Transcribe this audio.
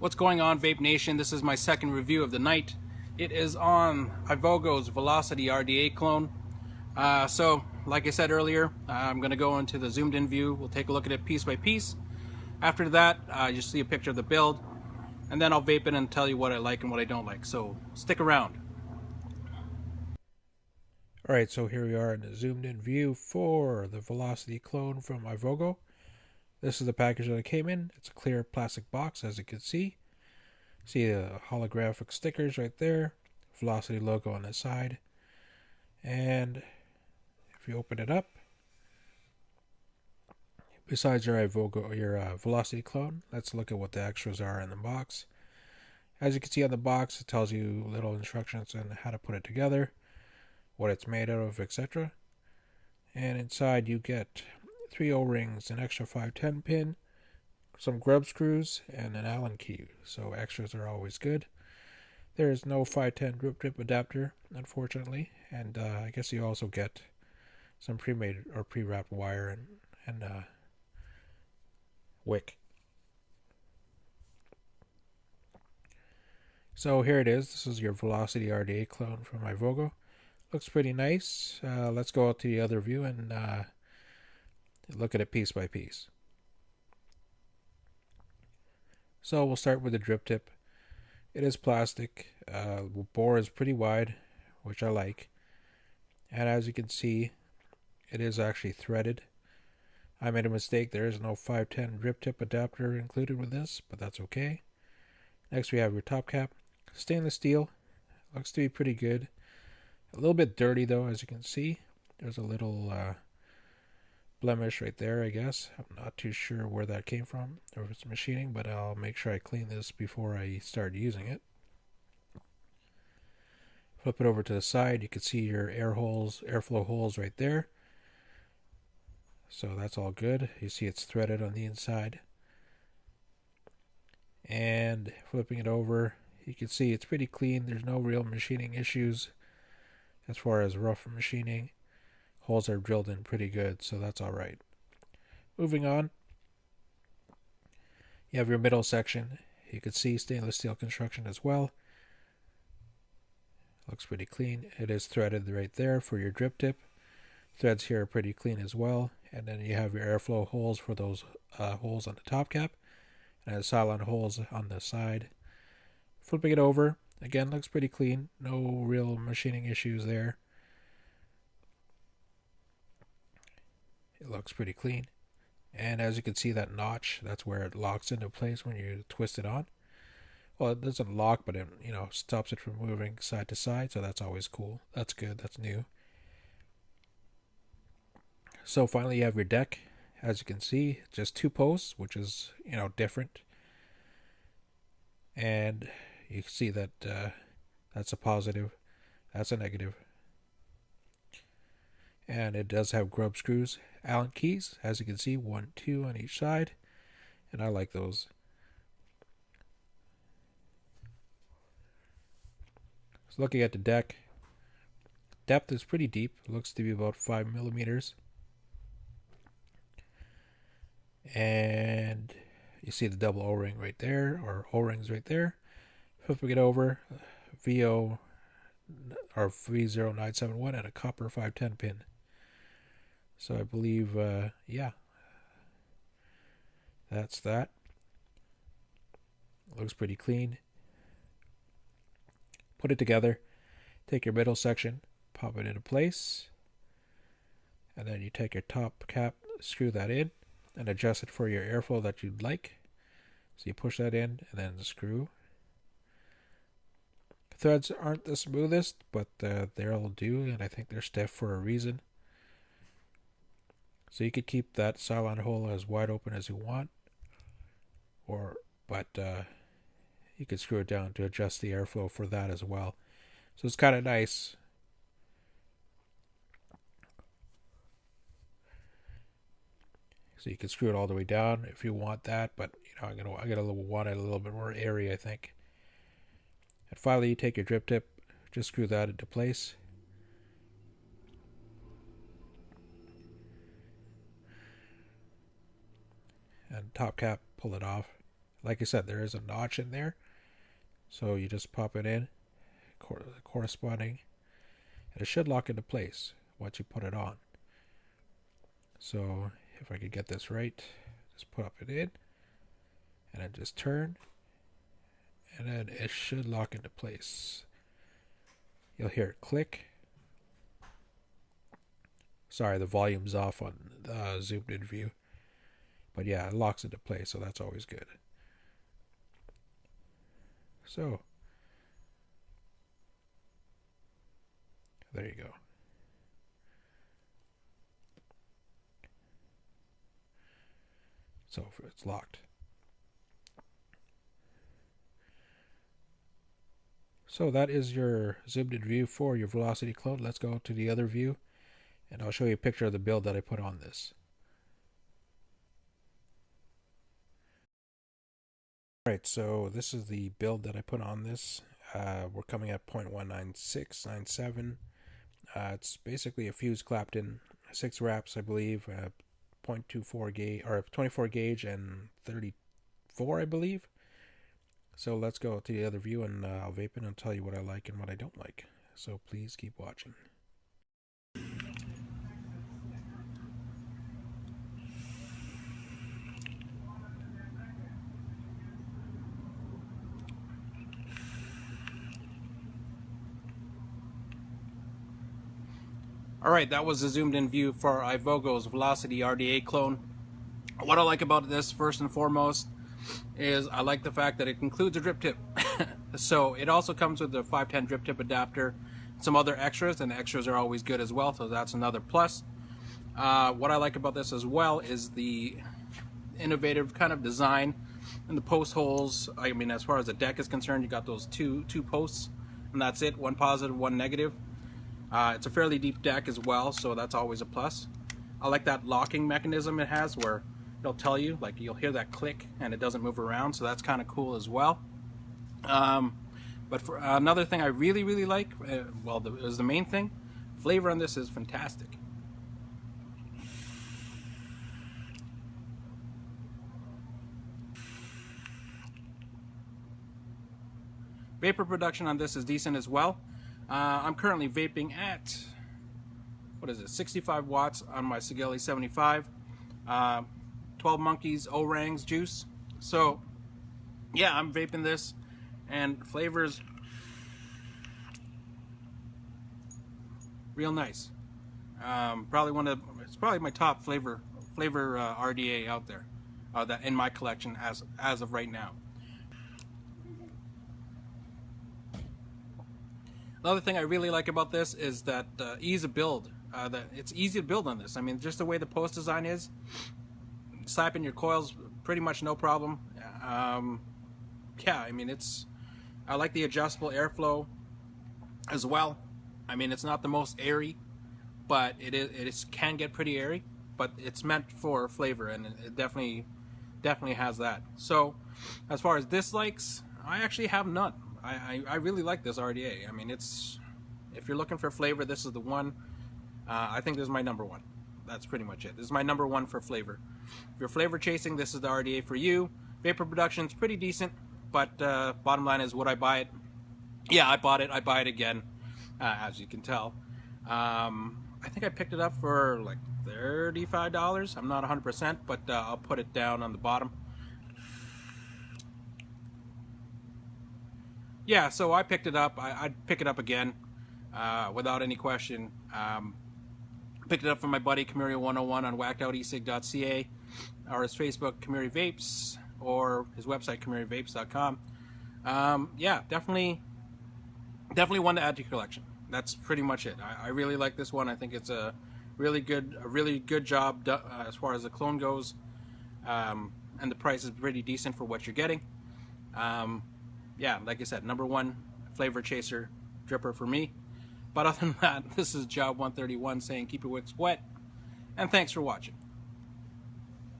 What's going on, Vape Nation? This is my second review of the night. It is on Ivogo's Velocity RDA clone. Like I said earlier, I'm going to go into the zoomed in view. We'll take a look at it piece by piece. After that, you'll see a picture of the build, and then I'll vape it and tell you what I like and what I don't like. So stick around. Alright, so here we are in the zoomed in view for the Velocity clone from Ivogo. This is the package that it came in. It's a clear plastic box, as you can see. See the holographic stickers right there. Velocity logo on the side. And if you open it up, besides your Ivogo, your Velocity clone, let's look at what the extras are in the box. As you can see on the box, it tells you little instructions on how to put it together, what it's made out of, etc. And inside you get 3 O-rings, an extra 510 pin, some grub screws, and an Allen key. So extras are always good. There is no 510 drip tip adapter, unfortunately, and I guess you also get some pre-made or pre-wrapped wire and wick. So here it is. This is your Velocity RDA clone from Ivogo. Looks pretty nice. Let's go out to the other view and look at it piece by piece. So we'll start with the drip tip. It is plastic. Bore is pretty wide, which I like. And as you can see, it is actually threaded. I made a mistake. There is no 510 drip tip adapter included with this, but that's okay. Next we have your top cap. Stainless steel. Looks to be pretty good. A little bit dirty though, as you can see. There's a little blemish right there, I guess. I'm not too sure where that came from, or if it's machining, but I'll make sure I clean this before I start using it. Flip it over to the side, you can see your airflow holes right there. So that's all good. You see it's threaded on the inside. And flipping it over, you can see it's pretty clean. There's no real machining issues as far as rough machining. Holes are drilled in pretty good, so that's alright. Moving on, you have your middle section. You can see stainless steel construction as well. Looks pretty clean. It is threaded right there for your drip tip. Threads here are pretty clean as well. And then you have your airflow holes for those holes on the top cap, and silent holes on the side. Flipping it over, again, looks pretty clean. No real machining issues there. It looks pretty clean. And as you can see, that notch, that's where it locks into place when you twist it on. Well, it doesn't lock, but it stops it from moving side to side, so that's always cool. That's good. That's new. So finally, you have your deck. As you can see, just 2 posts, which is different. And you can see that that's a positive. That's a negative. And it does have grub screws, Allen keys, as you can see, 1, 2 on each side, and I like those. So looking at the deck, depth is pretty deep. It looks to be about 5 millimeters. And you see the double O-ring right there, or O-rings right there. Flipping it over, VO or V0971 and a copper 510 pin. So I believe, yeah, that's that. Looks pretty clean. Put it together. Take your middle section, pop it into place, and then you take your top cap, screw that in, and adjust it for your airflow that you'd like. So you push that in, and then screw. Threads aren't the smoothest, but they'll do, and I think they're stiff for a reason. So you could keep that silent hole as wide open as you want, but you could screw it down to adjust the airflow for that as well. So it's kind of nice. So you can screw it all the way down if you want that, but I'm gonna want it a little bit more airy, I think. And finally, you take your drip tip, just screw that into place. And top cap, pull it off. Like I said, there is a notch in there, so you just pop it in, corresponding, and it should lock into place once you put it on. So if I could get this right, just pop it in, and then just turn, and then it should lock into place. You'll hear it click. Sorry, the volume's off on the zoomed in view. But yeah, it locks into place, so that's always good. So, there you go. So it's locked. So that is your zoomed in view for your Velocity clone. Let's go to the other view, and I'll show you a picture of the build that I put on this. Alright, so this is the build that I put on this. We're coming at 0.19697. It's basically a fuse clapped in 6 wraps, I believe, 0.24 gauge or 24 gauge and 34, I believe. So let's go to the other view, and I'll vape it and tell you what I like and what I don't like. So please keep watching. Alright, that was a zoomed in view for Ivogo's Velocity RDA clone. What I like about this, first and foremost, is I like the fact that it includes a drip tip. So it also comes with the 510 drip tip adapter, some other extras, and the extras are always good as well, so that's another plus. What I like about this as well is the innovative kind of design and the post holes. I mean, as far as the deck is concerned, you got those two posts, and that's it, one positive, one negative. It's a fairly deep deck as well, so that's always a plus. I like that locking mechanism it has where it'll tell you, like you'll hear that click and it doesn't move around, so that's kind of cool as well. But for another thing I really like, well, is the main thing, flavor on this is fantastic. Vapor production on this is decent as well. I'm currently vaping at, what is it, 65 watts on my Sigeli 75. 12 Monkeys Orangs juice. So, yeah, I'm vaping this, and flavors real nice. It's probably my top flavor RDA out there, that in my collection as of right now. Another thing I really like about this is that ease of build. That it's easy to build on this. I mean, just the way the post design is, slapping your coils pretty much no problem. Yeah, I mean, I like the adjustable airflow as well. I mean, it's not the most airy, but it can get pretty airy, but it's meant for flavor, and it definitely has that. So as far as dislikes, I actually have none. I really like this RDA. I mean, if you're looking for flavor, this is the one. I think this is my number one. That's pretty much it. This is my number one for flavor. If you're flavor chasing, this is the RDA for you. Vapor production is pretty decent, but bottom line is, would I buy it? Yeah, I bought it. I buy it again, as you can tell. I think I picked it up for like $35. I'm not 100%, but I'll put it down on the bottom. Yeah, so I picked it up. I'd pick it up again without any question. Picked it up from my buddy Camuri101 on whackedoutesig.ca, or his Facebook Camuri Vapes, or his website CamuriVapes.com. Yeah, definitely one to add to your collection. That's pretty much it. I really like this one. I think it's a really good job as far as the clone goes, and the price is pretty decent for what you're getting. Yeah, like I said, number one flavor chaser dripper for me. But other than that, this is Job 131 saying keep your wicks wet, and thanks for watching.